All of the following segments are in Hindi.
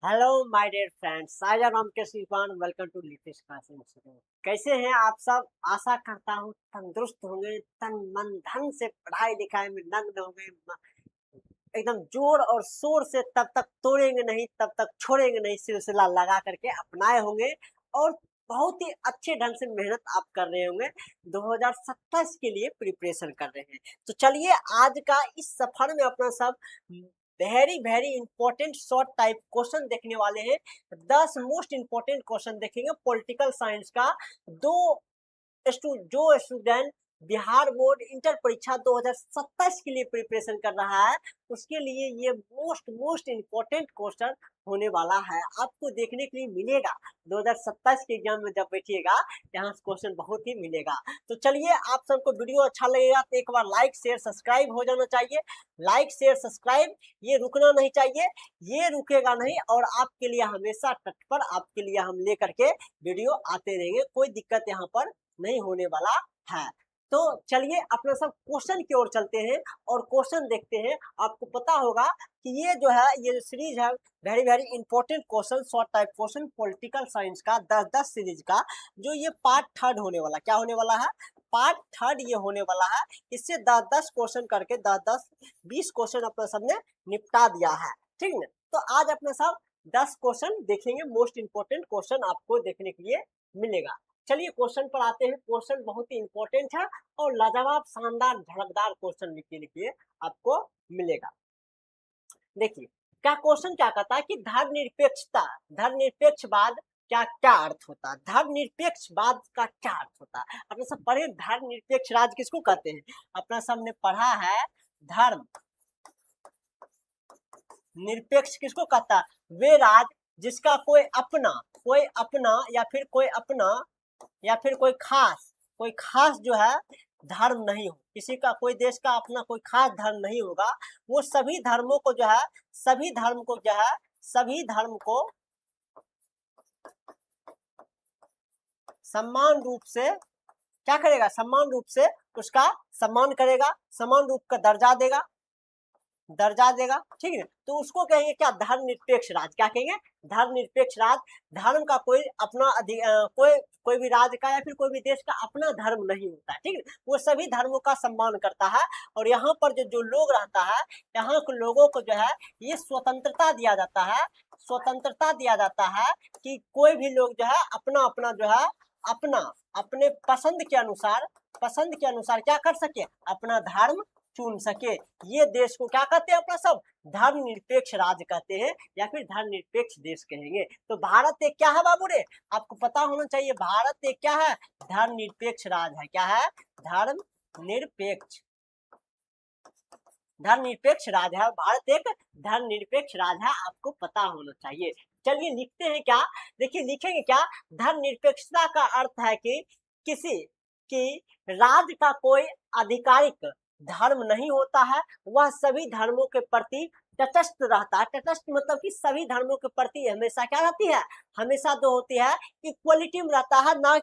Hello my dear friends, I am Ramkesh Irfan. Welcome to latest class institute. कैसे हैं आप सब? आशा करता हूँ तंदुरुस्त होंगे, तन मन धन से पढ़ाई लिखाई में नग्न होंगे, एकदम जोर और शोर से तब तक तोड़ेंगे नहीं, तब तक छोड़ेंगे नहीं, सिलसिला लगा करके अपनाए होंगे और बहुत ही अच्छे ढंग से मेहनत आप कर रहे होंगे। 2027 के लिए प्रिपरेशन कर रहे हैं। तो चलिए आज का इस सफर में अपना सब very very important short type question देखने वाले हैं। 10 मोस्ट इंपॉर्टेंट क्वेश्चन देखेंगे पॉलिटिकल साइंस का। दो जो स्टूडेंट बिहार बोर्ड इंटर परीक्षा 2027 के लिए प्रिपरेशन कर रहा है, उसके लिए ये मोस्ट मोस्ट इम्पोर्टेंट क्वेश्चन होने वाला है। आपको देखने के लिए मिलेगा 2027 के एग्जाम में जब बैठिएगा, यहाँ क्वेश्चन बहुत ही मिलेगा। तो चलिए, आप सबको वीडियो अच्छा लगेगा तो एक बार लाइक शेयर सब्सक्राइब हो जाना चाहिए। लाइक शेयर सब्सक्राइब ये रुकना नहीं चाहिए, ये रुकेगा नहीं और आपके लिए हमेशा तट पर आपके लिए हम लेकर के वीडियो आते रहेंगे। कोई दिक्कत यहाँ पर नहीं होने वाला है। तो चलिए अपना सब क्वेश्चन की ओर चलते हैं और क्वेश्चन देखते हैं। आपको पता होगा कि ये जो है, ये जो सीरीज है very very important question short type question political science का 10-10 सीरीज का, जो ये पार्ट थर्ड होने वाला, क्या होने वाला है? पार्ट थर्ड ये होने वाला है। इससे 10-10 क्वेश्चन करके 10-10-20 क्वेश्चन अपना सबने निपटा दिया है, ठीक है। तो आज अपना सब 10 क्वेश्चन देखेंगे, मोस्ट इंपोर्टेंट क्वेश्चन आपको देखने के लिए मिलेगा। चलिए क्वेश्चन पर आते हैं। क्वेश्चन बहुत ही इंपॉर्टेंट है और लाजवाब शानदार झलकदार क्वेश्चन लिखने के लिए आपको मिलेगा। देखिए क्या क्वेश्चन क्या कहता है कि धर्मनिरपेक्षता, धर्मनिरपेक्षवाद क्या क्या अर्थ होता है? धर्मनिरपेक्षवाद का क्या अर्थ होता है? अपने सब पढ़े धर्मनिरपेक्ष राज्य किसको कहते हैं? अपना सबने पढ़ा है धर्म निरपेक्ष किसको कहता है? वे राज्य जिसका कोई अपना या फिर कोई खास जो है धर्म नहीं हो। किसी का, कोई देश का अपना कोई खास धर्म नहीं होगा। वो सभी धर्मों को जो है, सभी धर्म को समान रूप से क्या करेगा? समान रूप से उसका सम्मान करेगा, समान रूप का दर्जा देगा, ठीक है। तो उसको कहेंगे क्या? धर्मनिरपेक्ष राज्य। क्या कहेंगे? धर्मनिरपेक्ष राज्य। धर्म का कोई अपना कोई भी राज्य का या फिर कोई भी देश का अपना धर्म नहीं होता है, ठीक है। वो सभी धर्मों का सम्मान करता है और यहाँ पर जो लोग रहता है, यहाँ के लोगों को जो है ये स्वतंत्रता दिया जाता है, स्वतंत्रता दिया जाता है कि कोई भी लोग जो है अपना अपना जो है अपना अपने पसंद के अनुसार क्या कर सके? अपना धर्म चुन सके। ये देश को क्या कहते हैं? अपना सब धर्मनिरपेक्ष राज्य कहते हैं या फिर धर्मनिरपेक्ष देश कहेंगे। तो भारत एक क्या है बाबू रे? आपको पता होना चाहिए, भारत एक क्या है? धर्मनिरपेक्ष राज्य है। क्या है? धर्मनिरपेक्ष धर्मनिरपेक्ष राज्य है। भारत एक धर्मनिरपेक्ष राज्य है, आपको पता होना चाहिए। चलिए लिखते हैं क्या? देखिए लिखेंगे क्या? धर्मनिरपेक्षता का अर्थ है कि किसी की राज्य का कोई आधिकारिक धर्म नहीं होता है, वह सभी धर्मों के प्रति तटस्थ रहता है। तटस्थ मतलब कि सभी धर्मों के प्रति हमेशा क्या रहती है? हमेशा जो होती है इक्वलिटी में रहता है, ना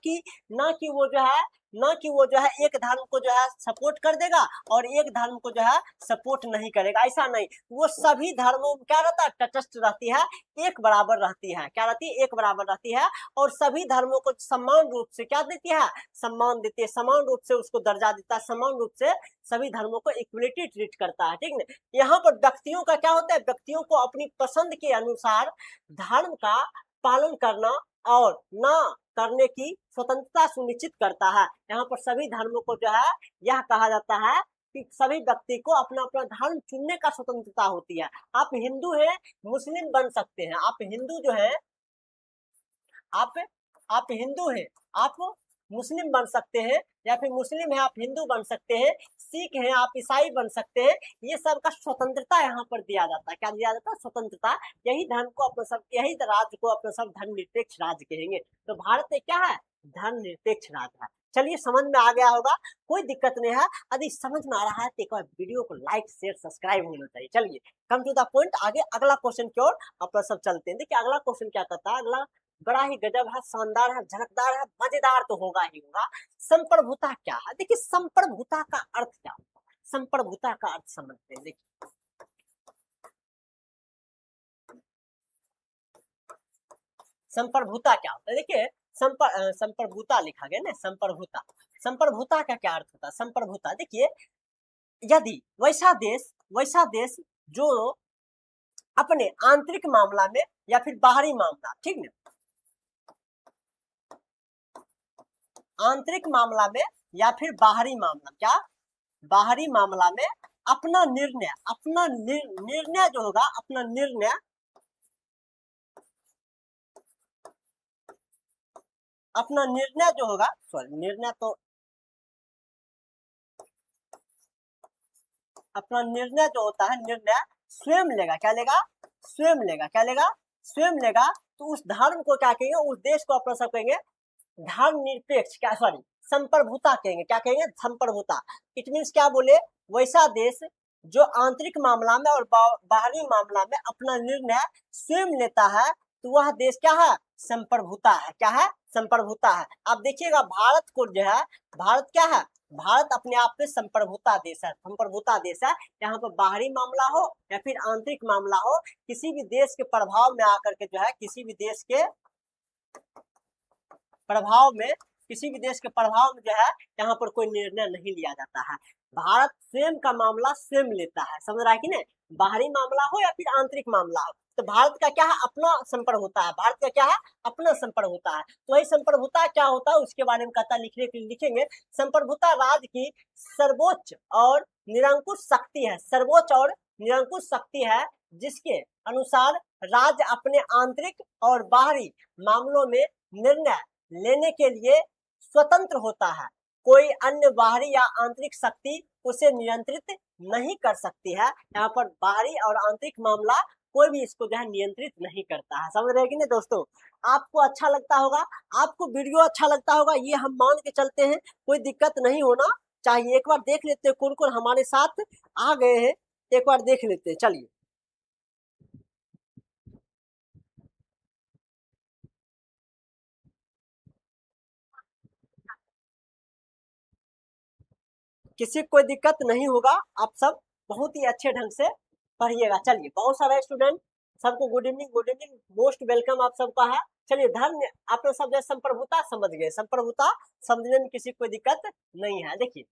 कि वो जो है एक धर्म को जो है सपोर्ट कर देगा और एक धर्म को जो है सपोर्ट नहीं करेगा, ऐसा नहीं। वो सभी धर्मों में क्या रहता है? तटस्थ रहती है, एक बराबर रहती है। क्या रहती है? एक बराबर रहती है और सभी धर्मों को समान रूप से क्या देती है? सम्मान देती है, समान रूप से उसको दर्जा देता है, समान रूप से सभी धर्मों को इक्वलिटी ट्रीट करता है, ठीक है। यहाँ पर व्यक्तियों का क्या होता है? व्यक्तियों को अपनी पसंद के अनुसार धर्म का पालन करना और ना करने की स्वतंत्रता सुनिश्चित करता है। यहाँ पर सभी धर्मों को जो है यह कहा जाता है कि सभी व्यक्ति को अपना अपना धर्म चुनने का स्वतंत्रता होती है। आप हिंदू हैं, मुस्लिम बन सकते हैं। आप हिंदू जो है, आप आप हिंदू हैं, आप मुस्लिम बन सकते हैं, या फिर मुस्लिम है आप हिंदू बन सकते हैं, सिख हैं आप ईसाई बन सकते हैं। ये सब का स्वतंत्रता यहाँ पर दिया जाता है। क्या दिया जाता है? स्वतंत्रता। यही धर्म को अपना सब, यही राज्य को अपना सब धर्मनिरपेक्ष राज्य कहेंगे। तो भारत में क्या है? धर्मनिरपेक्ष राज्य है। चलिए समझ में आ गया होगा, कोई दिक्कत नहीं है। यदि समझ में आ रहा है तो एक बार वीडियो को लाइक शेयर सब्सक्राइब होना चाहिए। चलिए कम टू द पॉइंट, आगे अगला क्वेश्चन की ओर अपना सब चलते हैं। देखिए अगला क्वेश्चन क्या कहता है। अगला बड़ा ही गजब है, शानदार है, झलकदार है, मजेदार तो होगा ही होगा। संप्रभुता क्या है? देखिए संप्रभुता का अर्थ क्या होता है? संप्रभुता का अर्थ समझते हैं। देखिए संप्रभुता क्या होता है? देखिए संप्रभुता लिखा गया ना, संप्रभुता। संप्रभुता का क्या अर्थ होता है? संप्रभुता देखिए, यदि वैसा देश जो अपने आंतरिक मामला में या फिर बाहरी मामला, ठीक ना, आंतरिक मामला में या फिर बाहरी मामला, क्या बाहरी मामला में अपना निर्णय जो होगा, अपना निर्णय जो होगा, सॉरी निर्णय तो, अपना निर्णय जो होता है, निर्णय स्वयं लेगा, क्या लेगा? स्वयं लेगा, क्या लेगा? स्वयं लेगा। तो उस धर्म को क्या कहेंगे? उस देश को अपना सब कहेंगे धर्मनिरपेक्ष, क्या सॉरी संप्रभुता कहेंगे, क्या कहेंगे? संप्रभुता। इट मीन्स क्या बोले? वैसा देश जो आंतरिक मामला में और बाहरी मामला में अपना निर्णय स्वयं लेता है, तो वह देश क्या है? संप्रभुता है। क्या है? संप्रभुता है। आप देखिएगा भारत को जो है, भारत क्या है? भारत अपने आप में संप्रभुता देश है, संप्रभुता देश है। यहाँ पर बाहरी मामला हो या फिर आंतरिक मामला हो, किसी भी देश के प्रभाव में आकर के जो है, किसी भी देश के प्रभाव में, किसी भी देश के प्रभाव में जो है, यहाँ पर कोई निर्णय नहीं लिया जाता है। भारत स्वयं का मामला स्वयं लेता है, समझ रहा है कि नहीं? बाहरी मामला हो या फिर आंतरिक मामला हो, तो भारत का क्या है? अपना संप्रभुता है। भारत का क्या है? अपना संप्रभुता है। तो वही संप्रभुता क्या होता है उसके बारे में कहता, लिखने के लिए लिखेंगे, संप्रभुता राज्य की सर्वोच्च और निरंकुश शक्ति है। सर्वोच्च और निरंकुश शक्ति है, जिसके अनुसार राज्य अपने आंतरिक और बाहरी मामलों में निर्णय लेने के लिए स्वतंत्र होता है। कोई अन्य बाहरी या आंतरिक शक्ति उसे नियंत्रित नहीं कर सकती है। यहाँ पर बाहरी और आंतरिक मामला कोई भी इसको जो है नियंत्रित नहीं करता है। समझ रहे कि नहीं दोस्तों? आपको अच्छा लगता होगा, आपको वीडियो अच्छा लगता होगा, ये हम मान के चलते हैं, कोई दिक्कत नहीं होना चाहिए। एक बार देख लेते हैं कौन कौन हमारे साथ आ गए हैं, एक बार देख लेते हैं। चलिए, किसी को कोई दिक्कत नहीं होगा, आप सब बहुत ही अच्छे ढंग से पढ़िएगा। चलिए, बहुत सारे स्टूडेंट, सबको good evening, good evening, most welcome आप सबका है। चलिए, धर्म आप लोग सब संप्रभुता समझ गए, संप्रभुता समझने में किसी को कोई दिक्कत नहीं है। देखिए,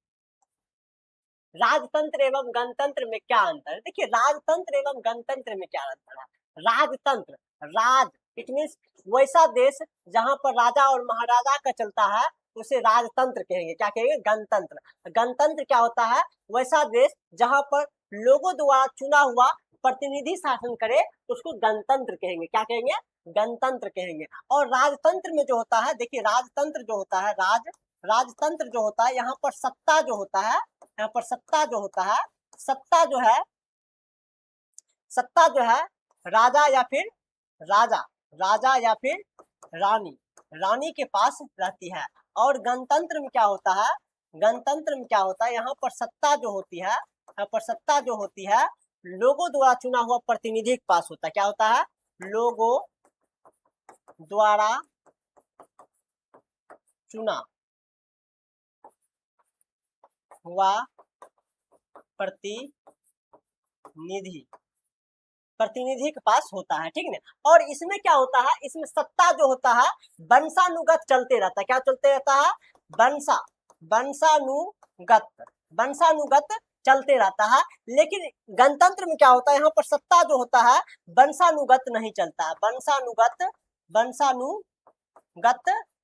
राजतंत्र एवं गणतंत्र में क्या अंतर है? देखिए, राजतंत्र एवं गणतंत्र में क्या अंतर है? राजतंत्र, राज इट मीन्स वैसा देश जहां पर राजा और महाराजा का चलता है, उसे राजतंत्र कहेंगे। क्या कहेंगे? गणतंत्र। गणतंत्र क्या होता है? वैसा देश जहां पर लोगों द्वारा चुना हुआ प्रतिनिधि शासन करे, उसको गणतंत्र कहेंगे। क्या कहेंगे? गणतंत्र कहेंगे। और राजतंत्र में जो होता है, देखिए राजतंत्र जो होता है, राजतंत्र जो होता है, यहाँ पर सत्ता जो होता है, यहाँ पर सत्ता जो होता है, सत्ता जो है, सत्ता जो है राजा या फिर राजा, राजा या फिर रानी, रानी के पास रहती है। और गणतंत्र में क्या होता है? गणतंत्र में क्या होता है? यहाँ पर सत्ता जो होती है, यहाँ पर सत्ता जो होती है, लोगों द्वारा चुना हुआ प्रतिनिधि के पास होता है। क्या होता है? लोगों द्वारा चुना हुआ प्रतिनिधि, प्रतिनिधि के पास होता है, ठीक है। और इसमें क्या होता है? इसमें सत्ता जो होता है वंशानुगत चलते रहता है। क्या चलते रहता है? वंशानुगत, वंशानुगत चलते रहता है। लेकिन गणतंत्र में क्या होता है? यहाँ पर सत्ता जो होता है वंशानुगत नहीं चलता है, वंशानुगत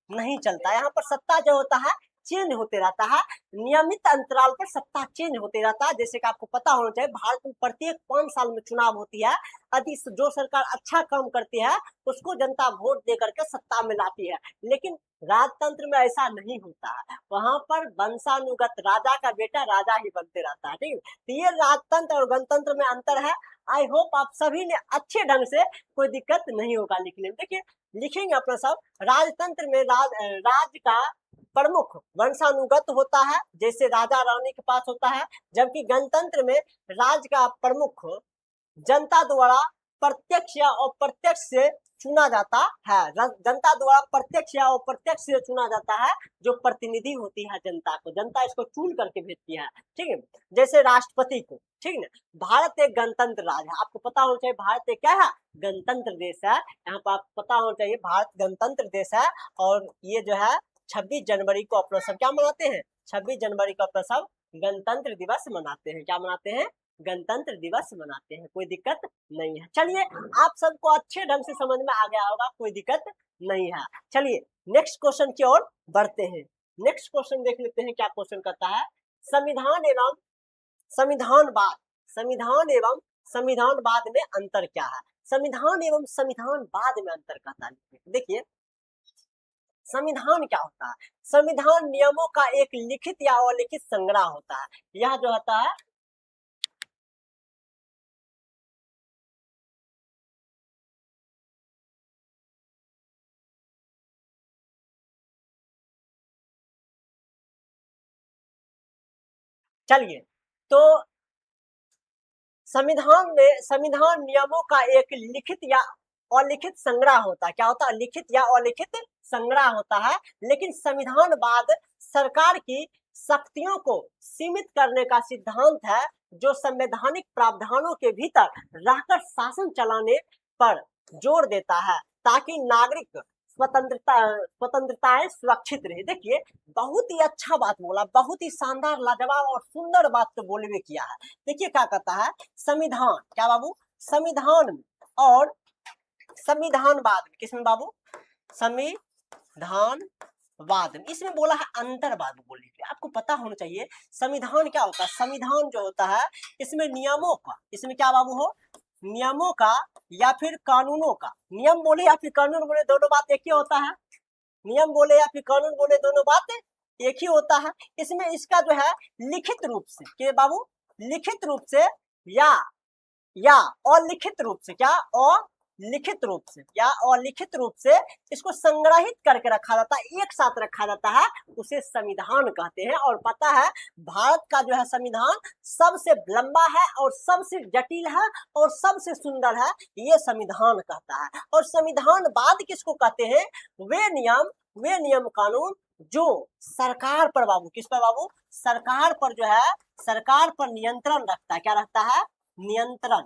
नहीं चलता। यहाँ पर सत्ता जो होता है चेंज होते रहता है, नियमित अंतराल पर सत्ता चेंज होते रहता है। जैसे कि आपको पता होना चाहिए, भारत में प्रत्येक 5 साल में चुनाव होती है। यदि जो सरकार अच्छा काम करती है उसको जनता वोट दे करके सत्ता में लाती है। लेकिन राजतंत्र में ऐसा नहीं होता है, वहां पर वंशानुगत राजा का बेटा राजा ही बनते रहता है, ठीक है। तो ये राजतंत्र और गणतंत्र में अंतर है। आई होप आप सभी ने अच्छे ढंग से, कोई दिक्कत नहीं होगा लिखने में। देखिए, लिखेंगे अपना सब। राजतंत्र में राज्य का प्रमुख वंशानुगत होता है, जैसे राजा रानी के पास होता है। जबकि गणतंत्र में राज्य का प्रमुख जनता द्वारा प्रत्यक्ष या अप्रत्यक्ष से चुना जाता है। जनता द्वारा प्रत्यक्ष या अप्रत्यक्ष से चुना जाता है, जो प्रतिनिधि होती है जनता को, जनता इसको चुन करके भेजती है, ठीक है। जैसे राष्ट्रपति को, ठीक है ना। भारत एक गणतंत्र राज्य है, आपको पता होना चाहिए भारत एक क्या है, गणतंत्र देश है। यहाँ पर आपको पता होना चाहिए भारत गणतंत्र देश है। और ये जो है 26 जनवरी को अपना सब क्या मनाते हैं, 26 जनवरी को अपना सब गणतंत्र दिवस मनाते हैं। क्या मनाते हैं, गणतंत्र दिवस मनाते हैं। कोई दिक्कत नहीं है। चलिए, आप सबको अच्छे ढंग से समझ में आ गया होगा, कोई दिक्कत नहीं है। चलिए नेक्स्ट क्वेश्चन की ओर बढ़ते हैं। नेक्स्ट क्वेश्चन देख लेते हैं, क्या क्वेश्चन करता है। संविधान एवं संविधानवाद, संविधान एवं संविधानवाद में अंतर क्या है। संविधान एवं संविधानवाद में अंतर कहता है। देखिए संविधान क्या होता है, संविधान नियमों का एक लिखित या अलिखित संग्रह होता है। यह जो होता है चलिए, तो संविधान में संविधान नियमों का एक लिखित या अलिखित संग्रह होता है। क्या होता है, लिखित या अलिखित संग्रह होता है। लेकिन संविधानवाद सरकार की शक्तियों को सीमित करने का सिद्धांत है, जो संवैधानिक प्रावधानों के भीतर रहकर शासन चलाने पर जोर देता है, ताकि नागरिक स्वतंत्रताएं सुरक्षित रहे। देखिए बहुत ही अच्छा बात बोला, बहुत ही शानदार लाजवाब और सुंदर बात तो बोले में किया है। देखिए क्या कहता है, संविधान क्या बाबू, संविधान में और संविधानवाद में, किसमें बाबू, संविधानवाद में, इसमें बोला है अंतरवाद बोलने के लिए। आपको पता होना चाहिए संविधान क्या होता है। संविधान जो होता है इसमें नियमों का, इसमें क्या बाबू हो, नियमों का या फिर कानूनों का, नियम बोले या फिर कानून बोले दोनों बात एक ही होता है। नियम बोले या फिर कानून बोले दोनों बात एक ही होता है। इसमें इसका जो है लिखित रूप से, के बाबू, लिखित रूप से या अलिखित रूप से, क्या लिखित रूप से या अलिखित रूप से इसको संग्रहित करके रखा जाता है, एक साथ रखा जाता है, उसे संविधान कहते हैं। और पता है भारत का जो है संविधान सबसे लंबा है और सबसे जटिल है और सबसे सुंदर है, ये संविधान कहता है। और संविधानवाद किसको कहते हैं, वे नियम कानून जो सरकार पर बाबू, किस पर बाबू, सरकार पर जो है, सरकार पर नियंत्रण रखता है। क्या रखता है, नियंत्रण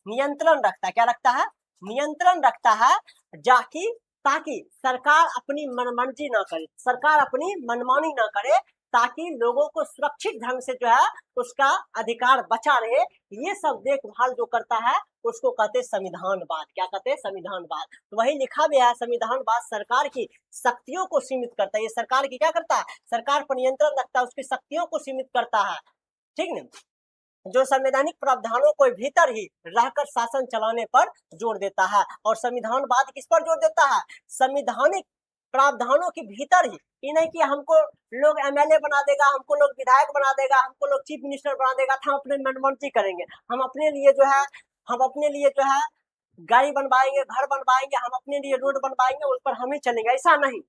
रखता है। क्या रखता है, नियंत्रण रखता है, जाकि ताकि सरकार अपनी मनमर्जी ना करे, सरकार अपनी मनमानी ना करे, ताकि लोगों को सुरक्षित ढंग से जो है उसका अधिकार बचा रहे। ये सब देखभाल जो करता है उसको कहते हैं संविधानवाद। क्या कहते हैं, संविधानवाद। तो वही लिखा भी है, संविधानवाद सरकार की शक्तियों को सीमित करता है। ये सरकार की क्या करता है, सरकार पर नियंत्रण रखता है, उसकी शक्तियों को सीमित करता है, ठीक है, जो संवैधानिक प्रावधानों को भीतर ही रहकर शासन चलाने पर जोर देता है। और संविधानवाद किस पर जोर देता है, संवैधानिक प्रावधानों के भीतर ही, ये नहीं कि हमको लोग एमएलए बना देगा, हमको लोग विधायक बना देगा, हमको लोग चीफ मिनिस्टर बना देगा, हम अपने मनमर्जी करेंगे, हम अपने लिए जो है गाड़ी बनवाएंगे, घर बनवाएंगे, हम अपने लिए रोड बनवाएंगे, उस पर हम ही चलेंगे, ऐसा नहीं,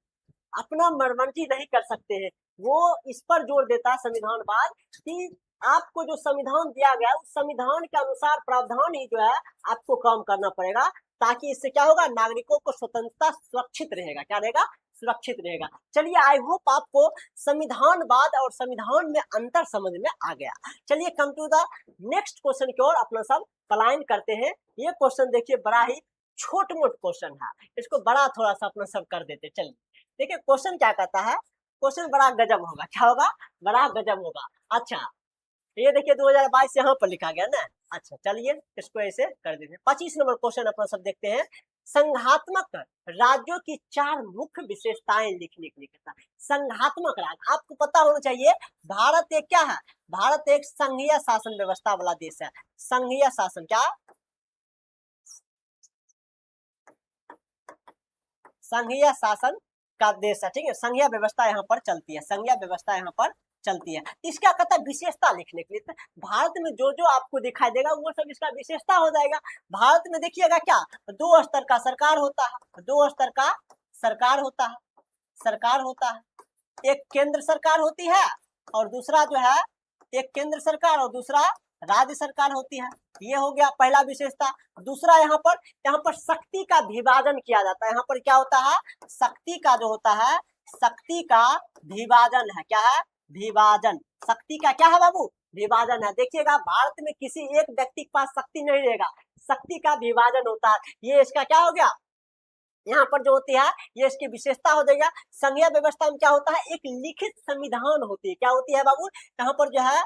अपना मनमर्जी नहीं कर सकते हैं। वो इस पर जोर देता है संविधानवाद कि आपको जो संविधान दिया गया उस संविधान के अनुसार प्रावधान ही जो है आपको काम करना पड़ेगा, ताकि इससे क्या होगा, नागरिकों को स्वतंत्रता सुरक्षित रहेगा। क्या रहेगा, सुरक्षित रहेगा। चलिए आई होप आपको संविधानवाद और संविधान में अंतर समझ में आ गया। चलिए come to the next question की ओर अपना सब पलायन करते हैं। ये क्वेश्चन देखिए बड़ा ही छोट मोट क्वेश्चन है, इसको बड़ा थोड़ा सा अपना सब कर देते। चलिए देखिए क्वेश्चन क्या कहता है, क्वेश्चन बड़ा गजब होगा। क्या होगा, बड़ा गजब होगा। अच्छा ये देखिए 2022 यहाँ पर लिखा गया ना। अच्छा चलिए इसको ऐसे कर देते हैं। 25 नंबर क्वेश्चन अपना सब देखते हैं। संघात्मक राज्यों की 4 मुख्य विशेषताएं लिखने के लिए कहता है। संघात्मक राज्य, आपको पता होना चाहिए भारत एक क्या है, भारत एक संघीय शासन व्यवस्था वाला देश है। संघीय शासन, क्या संघीय शासन का देश है, ठीक है, संघीय व्यवस्था यहाँ पर चलती है, संघीय व्यवस्था यहाँ पर चलती है। इसका कहता है विशेषता लिखने के लिए। भारत में जो जो आपको दिखाई देगा वो सब इसका विशेषता हो जाएगा। भारत में देखिएगा क्या, 2 स्तर का सरकार होता है, 2 स्तर का सरकार होता है, एक केंद्र सरकार होती है और दूसरा जो है एक केंद्र सरकार और दूसरा राज्य सरकार होती है। ये हो गया पहला विशेषता। दूसरा यहाँ पर शक्ति का विभाजन किया जाता है। यहाँ पर क्या होता है, शक्ति का जो होता है, शक्ति का विभाजन है। क्या है, विभाजन। शक्ति का क्या है बाबू, विभाजन है। देखिएगा भारत में किसी एक व्यक्ति के पास शक्ति नहीं रहेगा, शक्ति का विभाजन होता है। ये इसका क्या हो गया, यहाँ पर जो होती है ये इसकी विशेषता हो जाएगा। संघीय व्यवस्था में क्या होता है, एक लिखित संविधान होती है। क्या होती है बाबू, यहाँ पर जो है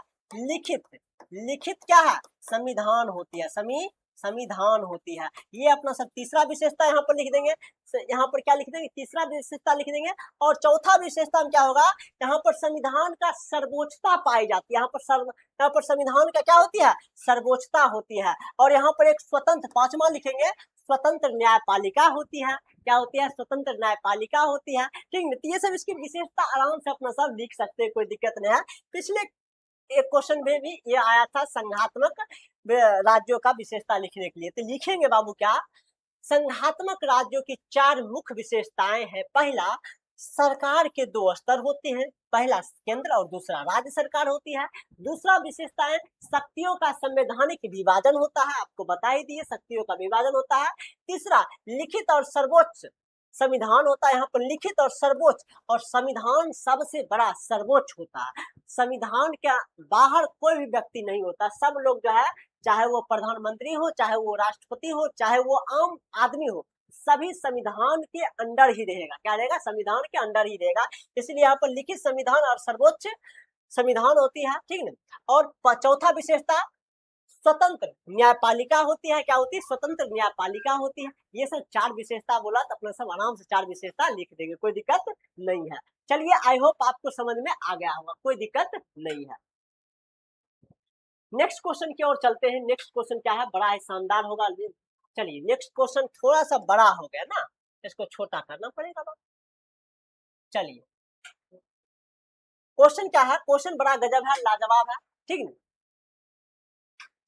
लिखित क्या है, संविधान होती है, संविधान होती है। ये अपना सब तीसरा विशेषता यहाँ पर लिख देंगे। यहाँ पर क्या लिख देंगे, तीसरा विशेषता लिख देंगे। और चौथा विशेषता में क्या होगा, यहाँ पर संविधान का सर्वोच्चता पाई जाती है। यहाँ पर संविधान का क्या होती है, सर्वोच्चता होती है। और यहाँ पर एक स्वतंत्र, पांचवा लिखेंगे, स्वतंत्र न्यायपालिका होती है। क्या होती है, स्वतंत्र न्यायपालिका होती है। ठीक है, तो ये सब इसकी विशेषता आराम से अपना सब लिख सकते हैं, कोई दिक्कत नहीं है। पिछले एक क्वेश्चन में भी ये आया था संघात्मक राज्यों का विशेषता लिखने के लिए। तो लिखेंगे बाबू क्या, संघात्मक राज्यों की 4 मुख्य विशेषताएं हैं। पहला, सरकार के 2 स्तर होते हैं, पहला केंद्र और दूसरा राज्य सरकार होती है। दूसरा विशेषता है शक्तियों का संवैधानिक विभाजन होता है, आपको बता ही दिए, शक्तियों का विभाजन होता है। तीसरा, लिखित और सर्वोच्च संविधान होता है। यहाँ पर लिखित और सर्वोच्च, और संविधान सबसे बड़ा सर्वोच्च होता है। संविधान के बाहर कोई भी व्यक्ति नहीं होता, सब लोग जो है, चाहे वो प्रधानमंत्री हो, चाहे वो राष्ट्रपति हो, चाहे वो आम आदमी हो, सभी संविधान के अंडर ही रहेगा। क्या रहेगा, संविधान के अंडर ही रहेगा। इसलिए यहाँ पर लिखित संविधान और सर्वोच्च संविधान होती है। ठीक है, और चौथा विशेषता स्वतंत्र न्यायपालिका होती है। क्या होती है, स्वतंत्र न्यायपालिका होती है। ये सब 4 विशेषता बोला, तो अपना सब आराम से 4 विशेषता लिख देंगे, कोई दिक्कत नहीं है। चलिए, आई होप आपको समझ में आ गया होगा, कोई दिक्कत नहीं है। नेक्स्ट क्वेश्चन की ओर चलते हैं। नेक्स्ट क्वेश्चन क्या है, बड़ा ही शानदार होगा। चलिए, नेक्स्ट क्वेश्चन थोड़ा सा बड़ा हो गया ना, इसको छोटा करना पड़ेगा ना। चलिए, क्वेश्चन क्या है, क्वेश्चन बड़ा गजब है, लाजवाब है। ठीक है,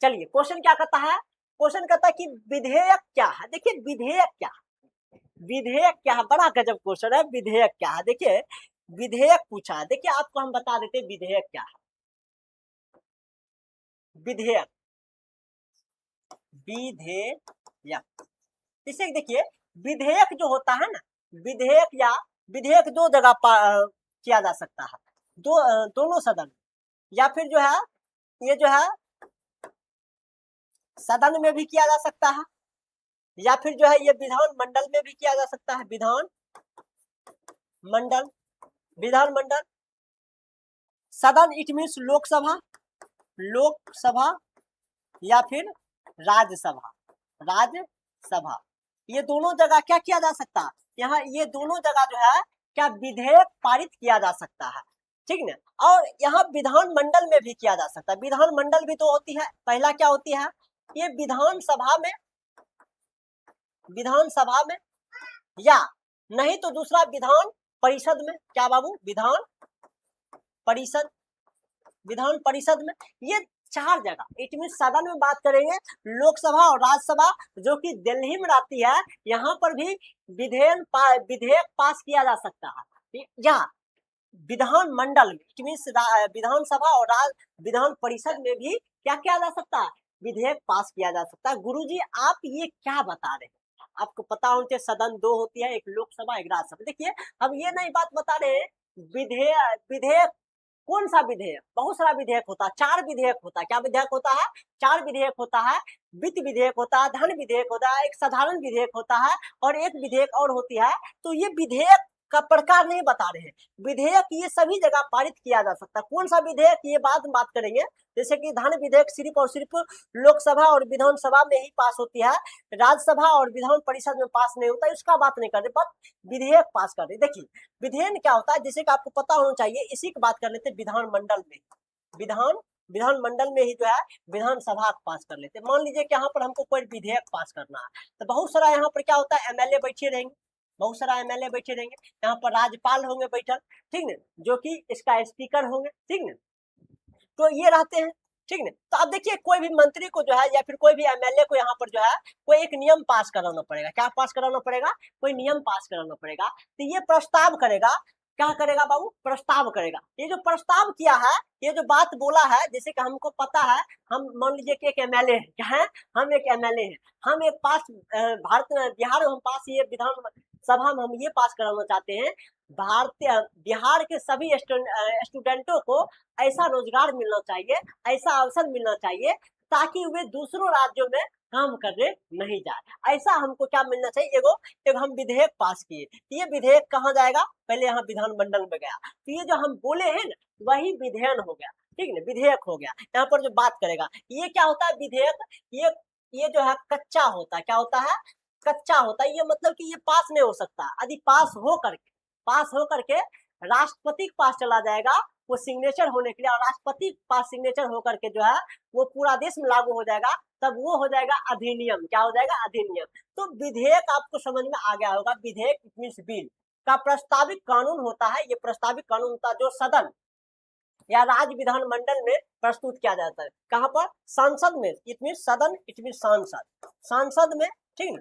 चलिए, क्वेश्चन क्या कहता है, क्वेश्चन कहता है कि विधेयक क्या है। देखिए, विधेयक क्या है, विधेयक क्या है, बड़ा गजब क्वेश्चन है। विधेयक क्या है, देखिए विधेयक पूछा है। देखिए, आपको हम बता देते हैं विधेयक क्या है। विधेयक, विधेयक, इसे देखिए, विधेयक जो होता है ना, विधेयक 2 जगह किया जा सकता है, दोनों सदन, या फिर जो है ये जो है सदन में भी किया जा सकता है, या फिर जो है ये विधान मंडल में भी किया जा सकता है। विधान मंडल, सदन इट मीन्स लोकसभा, या फिर राज्यसभा, ये दोनों जगह क्या किया जा सकता है, यहाँ ये दोनों जगह जो है क्या विधेयक पारित किया जा सकता है। ठीक ना, और यहाँ विधान मंडल में भी किया जा सकता है। विधान मंडल भी तो होती है, पहला क्या होती है, ये विधानसभा में, या नहीं तो दूसरा विधान परिषद में। क्या बाबू, विधान परिषद में, ये 4 जगह। इट मीन सदन में बात करेंगे, लोकसभा और राज्यसभा जो कि दिल्ली में रहती है, यहाँ पर भी विधेयक पास किया जा सकता है। या विधान मंडल में, इट मीन विधानसभा और विधान परिषद में भी क्या किया जा सकता है, विधेयक पास किया जा सकता है। गुरुजी, आप ये क्या बता रहे हैं, आपको पता होना चाहिए सदन 2 होती है, एक लोकसभा एक राज्यसभा। देखिए, हम ये नहीं बात बता रहे हैं, विधेयक कौन सा विधेयक, बहुत सारा विधेयक होता है, 4 विधेयक होता है। क्या विधेयक होता है, 4 विधेयक होता है। वित्त विधेयक होता है, धन विधेयक होता है, एक साधारण विधेयक होता है, और एक विधेयक और होती है। तो ये विधेयक का प्रकार नहीं बता रहे हैं, विधेयक ये सभी जगह पारित किया जा सकता है। कौन सा विधेयक, ये बात करेंगे। जैसे कि धन विधेयक सिर्फ और सिर्फ लोकसभा और विधानसभा में ही पास होती है, राज्यसभा और विधान परिषद में पास नहीं होता है, उसका बात नहीं कर रहे, बट विधेयक पास कर रहे। देखिए, विधेयक क्या होता है, जैसे कि आपको पता होना चाहिए, इसी की बात कर लेते विधानमंडल में। विधानमंडल में ही जो है विधानसभा पास कर लेते। मान लीजिए कि यहाँ पर हमको कोई विधेयक पास करना है, तो बहुत सारा यहाँ पर क्या होता है, एमएलए बैठे रहेंगे, बहुत सारा एमएलए बैठे रहेंगे। यहाँ पर राज्यपाल होंगे बैठल, ठीक है, जो कि इसका स्पीकर होंगे। ठीक है, तो ये रहते हैं। ठीक है, तो अब देखिए, कोई भी मंत्री को जो है, या फिर कोई भी एमएलए को यहाँ पर जो है कोई एक नियम पास कराना पड़ेगा। क्या पास कराना पड़ेगा, कोई नियम पास कराना पड़ेगा। तो ये प्रस्ताव करेगा, क्या करेगा बाबू, प्रस्ताव करेगा। ये जो प्रस्ताव किया है, ये जो बात बोला है, जैसे कि हमको पता है, हम मान लीजिए कि एक एमएलए है, क्या है, हम एक एमएलए हैं, हम एक पास भारत में बिहार में हम पास ये विधान सभा में हम ये पास कराना चाहते हैं, भारतीय बिहार के सभी स्टूडेंटों को ऐसा रोजगार मिलना चाहिए, ऐसा अवसर मिलना चाहिए, ताकि वे दूसरों राज्यों में काम करने नहीं जाए। ऐसा हमको क्या मिलना चाहिए, एगो हम विधेयक पास किए, ये विधेयक कहाँ जाएगा, पहले यहाँ विधानमंडल में गया, तो ये जो हम बोले हैं ना, वही विधेयक हो गया, ठीक है ना, विधेयक हो गया। यहाँ पर जो बात करेगा, ये क्या होता है विधेयक, ये जो है कच्चा होता है, क्या होता है, कच्चा होता है। ये मतलब कि ये पास नहीं हो सकता, यदि पास हो करके राष्ट्रपति के पास चला जाएगा वो सिग्नेचर होने के लिए, और राष्ट्रपति के पास सिग्नेचर होकर के जो है वो पूरा देश में लागू हो जाएगा, तब वो हो जाएगा अधिनियम। क्या हो जाएगा, अधिनियम। तो विधेयक आपको समझ में आ गया होगा, विधेयक मीन्स बिल का प्रस्तावित कानून होता है। ये प्रस्तावित कानून होता है जो सदन या राज्य विधानमंडल में प्रस्तुत किया जाता है। कहाँ पर, संसद में, इट मीन सदन, इट मीन सांसद, सांसद में, ठीक है,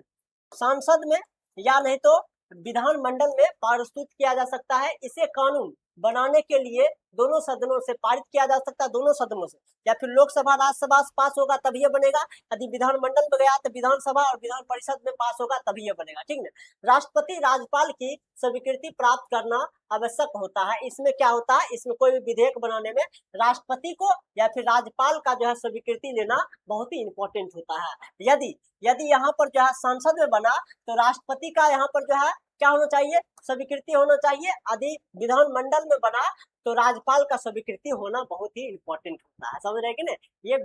सांसद में, या नहीं तो विधानमंडल में प्रस्तुत किया जा सकता है। इसे कानून बनाने के लिए दोनों सदनों से पारित किया जा सकता है, दोनों सदनों से, या फिर लोकसभा राज्यसभा से पास होगा तभी ये बनेगा, यदि विधानमंडल में गया तो विधानसभा और विधान परिषद में पास होगा तभी ये बनेगा, ठीक है। राष्ट्रपति राज्यपाल की स्वीकृति प्राप्त करना आवश्यक होता है। इसमें क्या होता है, इसमें कोई भी विधेयक बनाने में राष्ट्रपति को या फिर राज्यपाल का जो है स्वीकृति लेना बहुत ही इंपॉर्टेंट होता है। यदि यहाँ पर जो है संसद में बना तो राष्ट्रपति का यहाँ पर जो है क्या होना चाहिए, स्वीकृति होना चाहिए। यदि विधानमंडल में बना तो राज्यपाल का स्वीकृति होना बहुत ही इंपॉर्टेंट होता है, समझ रहे कि नहीं। ये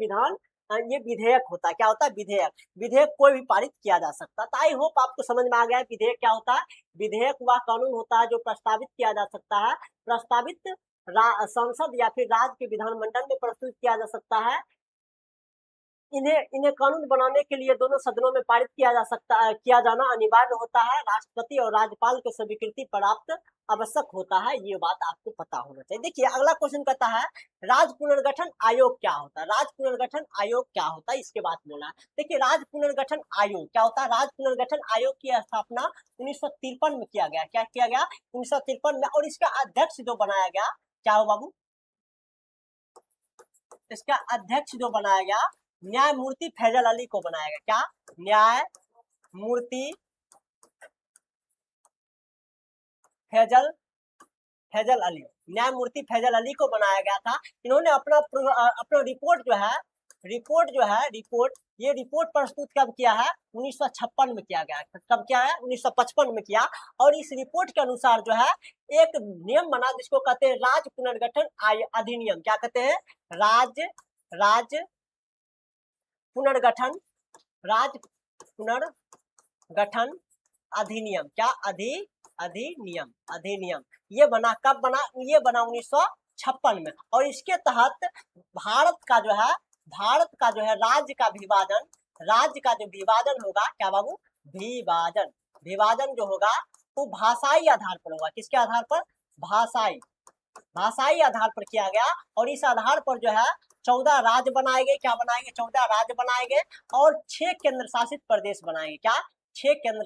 विधेयक होता है, क्या होता है, विधेयक कोई भी पारित किया जा सकता है। तो आई होप आपको समझ में आ गया है विधेयक क्या होता है। विधेयक वह कानून होता है जो प्रस्तावित किया जा सकता है, प्रस्तावित संसद या फिर राज्य के विधानमंडल में प्रस्तुत किया जा सकता है। इन्हें कानून बनाने के लिए दोनों सदनों में पारित किया जाना अनिवार्य होता है। राष्ट्रपति और राज्यपाल की स्वीकृति प्राप्त आवश्यक होता है, ये बात आपको पता होना चाहिए। देखिए अगला क्वेश्चन कहता है राज्य पुनर्गठन आयोग क्या होता है। राज्य पुनर्गठन आयोग क्या होता है, इसके बाद बोला। देखिए राज्य पुनर्गठन आयोग क्या होता है। राज्य पुनर्गठन आयोग की स्थापना 1953 में किया गया। क्या किया गया, 1953 में। और इसका अध्यक्ष जो बनाया गया, क्या हो बाबू, इसका अध्यक्ष जो बनाया गया न्यायमूर्ति फैजल अली को बनाया गया। क्या, न्यायमूर्ति फैजल अली, न्यायमूर्ति फैजल अली को बनाया गया था। इन्होंने अपना रिपोर्ट ये रिपोर्ट प्रस्तुत कब किया है, 1956 में किया गया। कब किया है, 1955 में किया। और इस रिपोर्ट के अनुसार जो है एक नियम बना जिसको कहते हैं राज्य पुनर्गठन अधिनियम। क्या कहते हैं, राज्य पुनर्गठन अधिनियम। क्या, अधिनियम। ये बना कब बना, ये बना 1956 में। और इसके तहत भारत का जो है राज्य का जो विभाजन होगा, क्या बाबू, विभाजन जो होगा वो भाषाई आधार पर होगा। किसके आधार पर, भाषाई आधार पर किया गया। और इस आधार पर जो है 14 राज्य बनाए गए। क्या बनाएंगे, 14 राज्य बनाए गए और 6 केंद्र शासित प्रदेश बनाएंगे। क्या, 6 केंद्र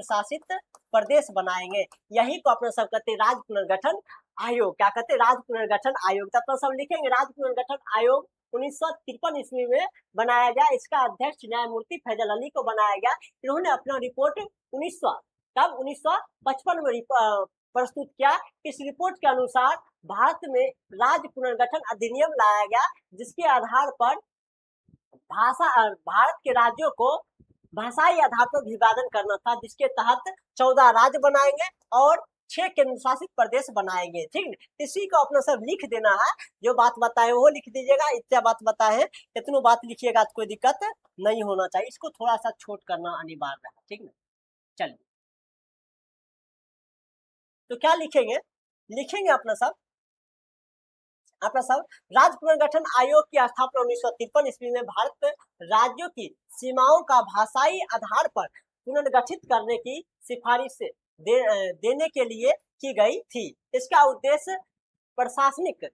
शासित प्रदेश बनाएंगे। यही को अपने सब कहते हैं राज्य पुनर्गठन आयोग। क्या कहते हैं, राज्य पुनर्गठन आयोग। तब तो सब लिखेंगे राज्य पुनर्गठन आयोग 1953 ईस्वी में बनाया गया। इसका अध्यक्ष न्यायमूर्ति फैजल अली को बनाया गया। इन्होंने अपना रिपोर्ट 1955 में प्रस्तुत किया। इस रिपोर्ट के अनुसार भारत में राज्य पुनर्गठन अधिनियम लाया गया, जिसके आधार पर भारत के राज्यों को भाषाई आधार पर विभाजन करना था, जिसके तहत 14 राज्य बनाएंगे और 6 केंद्र शासित प्रदेश बनाएंगे। ठीक है, इसी को अपना सब लिख देना है। जो बात बताए वो लिख दीजिएगा। इतना बात बताए, इतनों बात लिखिएगा तो कोई दिक्कत नहीं होना चाहिए। इसको थोड़ा सा छोट करना अनिवार्य है, ठीक है। चलिए, तो क्या लिखेंगे अपना सब राज्य पुनर्गठन आयोग की स्थापना 1953 ईस्वी में भारत राज्यों की सीमाओं का भाषाई आधार पर पुनर्गठित करने की सिफारिश देने के लिए की गई थी। इसका उद्देश्य प्रशासनिक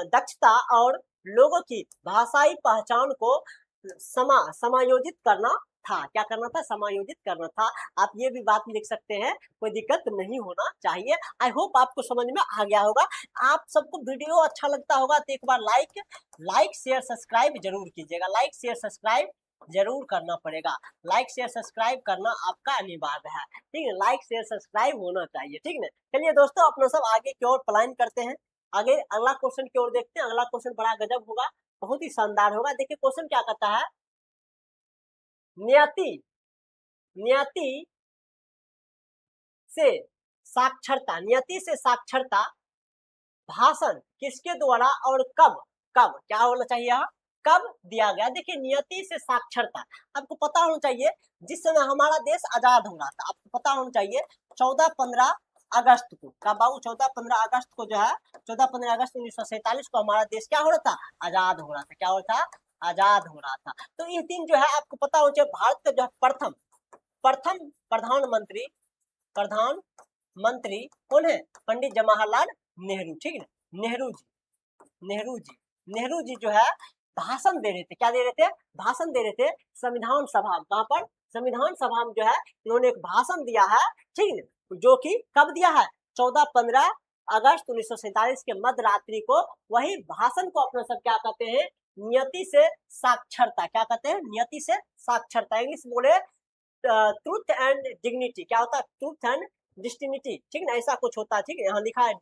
दक्षता और लोगों की भाषाई पहचान को समायोजित करना था। क्या करना था? समायोजित करना था। आप ये भी बात लिख सकते हैं, कोई दिक्कत नहीं होना चाहिए। आई होप आपको समझ में आ गया होगा। आप सबको वीडियो अच्छा लगता होगा तो एक बार लाइक शेयर सब्सक्राइब जरूर कीजिएगा। लाइक शेयर सब्सक्राइब जरूर करना पड़ेगा। लाइक शेयर सब्सक्राइब करना आपका अनिवार्य है, ठीक है। लाइक शेयर सब्सक्राइब होना चाहिए, ठीक है। चलिए दोस्तों, अपना सब आगे की ओर प्लान करते हैं। आगे अगला क्वेश्चन की ओर देखते हैं। अगला क्वेश्चन बड़ा गजब होगा, बहुत ही शानदार होगा। देखिए क्वेश्चन क्या कहता है, नियति नियति से साक्षरता, नियति से साक्षरता भाषण किसके द्वारा और कब कब क्या होना चाहिए, कब दिया गया। देखिए नियति से साक्षरता, आपको पता होना चाहिए जिस समय हमारा देश आजाद हो रहा था, आपको पता होना चाहिए 14-15 अगस्त को, कब बाबू 14-15 अगस्त को जो है 14-15 अगस्त 1947 को हमारा देश क्या हो रहा था, आजाद हो रहा था। क्या हो रहा था? आजाद हो रहा था। तो इस दिन जो है आपको पता होना चाहिए भारत का जो है प्रथम प्रथम प्रधानमंत्री कौन है? पंडित जवाहरलाल नेहरू, ठीक है। नेहरू जी जो है भाषण दे रहे थे। क्या दे रहे थे? भाषण दे रहे थे संविधान सभा। कहां पर? संविधान सभा में जो है इन्होंने एक भाषण दिया है, ठीक है, जो कि कब दिया है? 14-15 अगस्त 1947 के मध्य रात्रि को। वही भाषण को अपना सब क्या कहते हैं? नियति से साक्षरता। क्या कहते हैं? नियति से साक्षरता। इंग्लिश बोले ट्रूथ एंड डिग्निटी। क्या होता है? ट्रूथ एंड डिस्टिनिटी, ठीक है, ऐसा कुछ होता है, ठीक है। यहाँ लिखा है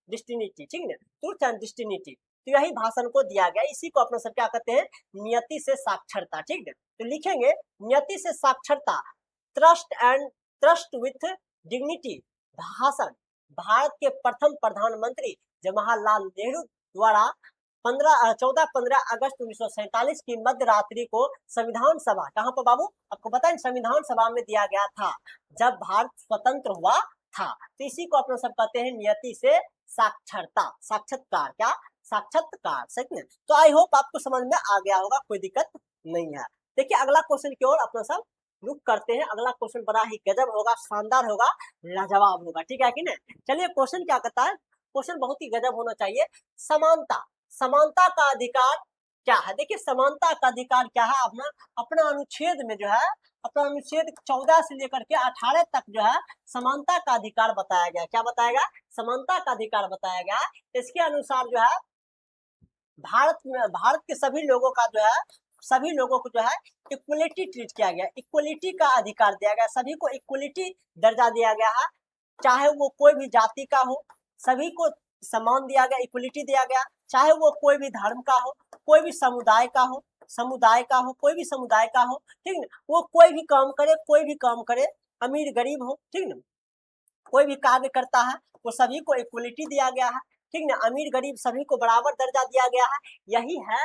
डिस्टिनिटी, ठीक है, ट्रूथ एंड डिस्टिनिटी। तो यही भाषण को दिया गया, इसी को अपना सब क्या कहते हैं? नियति से साक्षरता, ठीक है। तो लिखेंगे नियति से साक्षरता, ट्रस्ट विथ डिग्निटी भाषण भारत के प्रथम प्रधानमंत्री जवाहरलाल नेहरू द्वारा 14-15 अगस्त 1947 की मध्य रात्रि को संविधान सभा, कहां पर बाबू? आपको पता है संविधान सभा में दिया गया था, जब भारत स्वतंत्र हुआ था। तो इसी को अपना सब कहते हैं नियति से साक्षरता, साक्षात्कार। क्या? साक्षात्कार, सही है। तो आई होप आपको समझ में आ गया होगा, कोई दिक्कत नहीं है। देखिए अगला क्वेश्चन की ओर अपना सब रुक करते हैं। अगला क्वेश्चन बड़ा ही गजब होगा, शानदार होगा, लाजवाब होगा, ठीक है कि नहीं। चलिए क्वेश्चन क्या कहता है, क्वेश्चन बहुत ही गजब होना चाहिए। समानता, समानता का अधिकार क्या है? देखिए समानता का अधिकार क्या है, अपना अपना अनुच्छेद में जो है, अपना अनुच्छेद 14 से लेकर के 18 तक जो है समानता का अधिकार बताया गया। क्या बताया गया? समानता का अधिकार बताया गया। इसके अनुसार जो है भारत के सभी लोगों का जो है, सभी लोगों को जो है इक्वलिटी ट्रीट किया गया, इक्वलिटी का अधिकार दिया गया, सभी को इक्वलिटी दर्जा दिया गया है। चाहे वो कोई भी जाति का हो, सभी को समान दिया गया, इक्वलिटी दिया गया। चाहे वो कोई भी धर्म का हो, कोई भी समुदाय का हो, कोई भी समुदाय का हो, ठीक है। वो कोई भी काम करे, अमीर गरीब हो, ठीक है, कोई भी कार्य करता है वो सभी को इक्वलिटी दिया गया है, ठीक है। अमीर गरीब सभी को बराबर दर्जा दिया गया है। यही है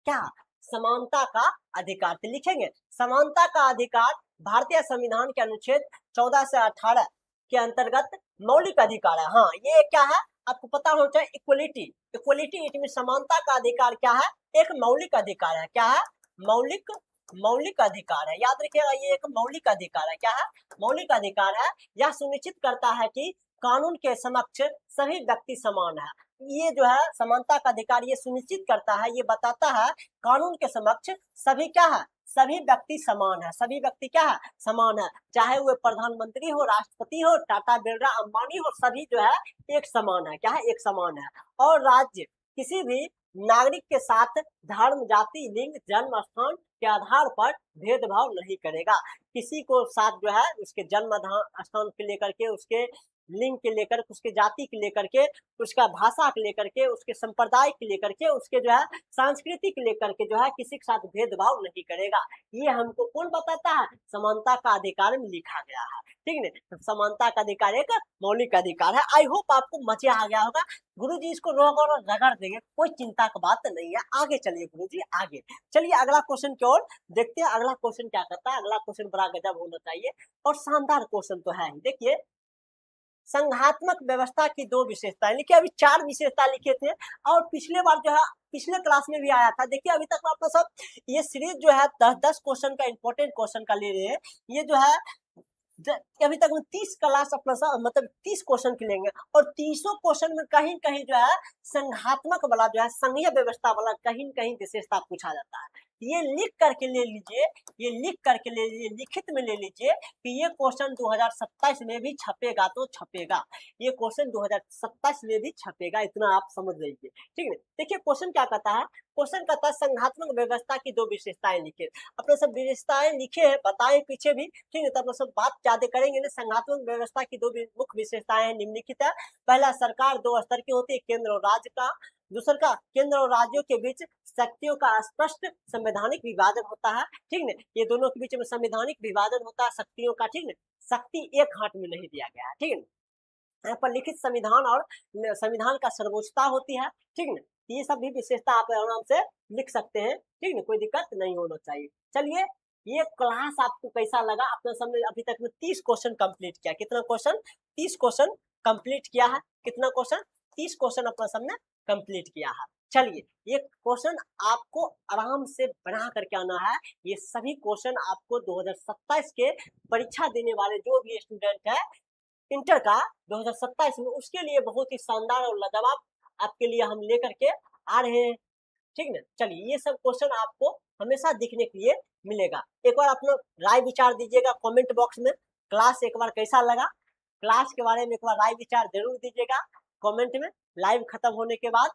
क्या? समानता का अधिकार। तो लिखेंगे समानता का अधिकार भारतीय संविधान के अनुच्छेद 14 से 18 के अंतर्गत मौलिक अधिकार है। हाँ, ये क्या है आपको पता होना चाहिए, इक्वलिटी। इक्वलिटी इट मीन समानता का अधिकार क्या है? एक मौलिक अधिकार है। क्या है? मौलिक अधिकार है, याद रखिएगा, ये एक मौलिक अधिकार है। क्या है? मौलिक अधिकार है। यह सुनिश्चित करता है कि कानून के समक्ष सभी व्यक्ति समान है। ये जो है समानता का अधिकार ये सुनिश्चित करता है, ये बताता है कानून के समक्ष सभी क्या है? सभी व्यक्ति समान है। सभी व्यक्ति क्या है? समान है। चाहे वो प्रधानमंत्री हो, राष्ट्रपति हो, टाटा बिरला अंबानी हो, सभी जो है एक समान है। क्या है? एक समान है। और राज्य किसी भी नागरिक के साथ धर्म, जाति, लिंग, जन्म स्थान के आधार पर भेदभाव नहीं करेगा। किसी को साथ जो है उसके जन्म स्थान के लेकर के, उसके लिंग के लेकर, उसके जाति के लेकर के, उसका भाषा के लेकर के, उसके संप्रदाय के लेकर के, उसके जो है संस्कृति के लेकर के जो है किसी के साथ भेदभाव नहीं करेगा। ये हमको कौन बताता है? समानता का अधिकार में लिखा गया है, ठीक है। तो समानता का अधिकार एक मौलिक अधिकार है। आई होप आपको मजा आ गया होगा। गुरुजी इसको रोक और रगड़ देंगे, कोई चिंता की बात नहीं है। आगे चलिए गुरुजी, आगे चलिए अगला क्वेश्चन की ओर देखते हैं। अगला क्वेश्चन क्या कहता है? अगला क्वेश्चन बड़ा गजब होना चाहिए और शानदार क्वेश्चन तो है। देखिए संघात्मक व्यवस्था की 2 विशेषताएं लिखिए। अभी 4 विशेषता लिखे थे और पिछले बार जो है पिछले क्लास में भी आया था। देखिए अभी तक आप सब ये सीरीज जो है 10-10 क्वेश्चन का, इंपॉर्टेंट क्वेश्चन का ले रहे हैं। ये जो है अभी तक 30 क्लास अपना मतलब 30 क्वेश्चन के लेंगे और 300 क्वेश्चन में कहीं कहीं जो है संघात्मक वाला जो है संघीय व्यवस्था वाला कहीं कहीं विशेषता पूछा जाता है। ये लिख करके ले लीजिए, ये लिख करके ले लीजिए, लिखित में ले लीजिए कि ये क्वेश्चन 2027 में भी छपेगा तो छपेगा, ये क्वेश्चन 2027 में भी छपेगा, इतना आप समझ लीजिए। ठीक है, देखिए क्वेश्चन क्या कहता है, क्वेश्चन कहता है संघात्मक व्यवस्था की 2 विशेषताएं लिखे। अपने सब विशेषताएं लिखे हैं, बताए पीछे भी, ठीक है, तब सब बात ज्यादा करेंगे ना। संघात्मक व्यवस्था की 2 मुख्य विशेषताएं निम्नलिखित है। पहला, सरकार 2 स्तर की होती है, केंद्र और राज्य का। दूसरा का, केंद्र और राज्यों के बीच शक्तियों का स्पष्ट संवैधानिक विभाजन होता है। ठीक है, ये दोनों के बीच में संवैधानिक विभाजन होता है शक्तियों का। ठीक है, शक्ति एक हाथ में नहीं दिया गया है। ठीक है, यहाँ पर लिखित संविधान और संविधान का सर्वोच्चता होती है। ठीक है, ये सब भी विशेषता आप आराम से लिख सकते हैं। ठीक है, कोई दिक्कत नहीं होना चाहिए। चलिए, ये क्लास आपको कैसा लगा? अपने सामने अभी तक में 30 क्वेश्चन कंप्लीट किया। कितना क्वेश्चन? 30 क्वेश्चन कंप्लीट किया है। कितना क्वेश्चन? 30 क्वेश्चन अपने सामने कंप्लीट किया है। चलिए, ये क्वेश्चन आपको आराम से बना करके आना है। ये सभी क्वेश्चन आपको 2027 के परीक्षा देने वाले जो भी स्टूडेंट है इंटर का 2027 में, उसके लिए बहुत ही शानदार और लाजवाब आपके लिए हम लेकर के आ रहे हैं। ठीक ना, चलिए, ये सब क्वेश्चन आपको हमेशा दिखने के लिए मिलेगा। एक बार अपना राय विचार दीजिएगा कमेंट बॉक्स में। क्लास एक बार कैसा लगा, क्लास के बारे में एक बार राय विचार जरूर दीजिएगा कमेंट में। लाइव खत्म होने के बाद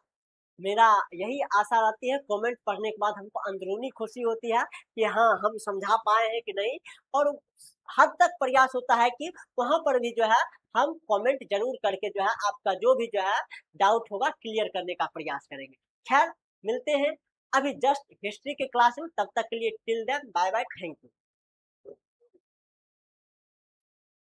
मेरा यही आशा रहती है, कमेंट पढ़ने के बाद हमको अंदरूनी खुशी होती है कि हाँ, हम समझा पाए हैं कि नहीं, और हद तक प्रयास होता है कि वहां पर भी जो है हम कमेंट जरूर करके जो है आपका जो भी जो है डाउट होगा क्लियर करने का प्रयास करेंगे। खैर, मिलते हैं अभी जस्ट हिस्ट्री के क्लास में, तब तक के लिए till then bye bye, thank you.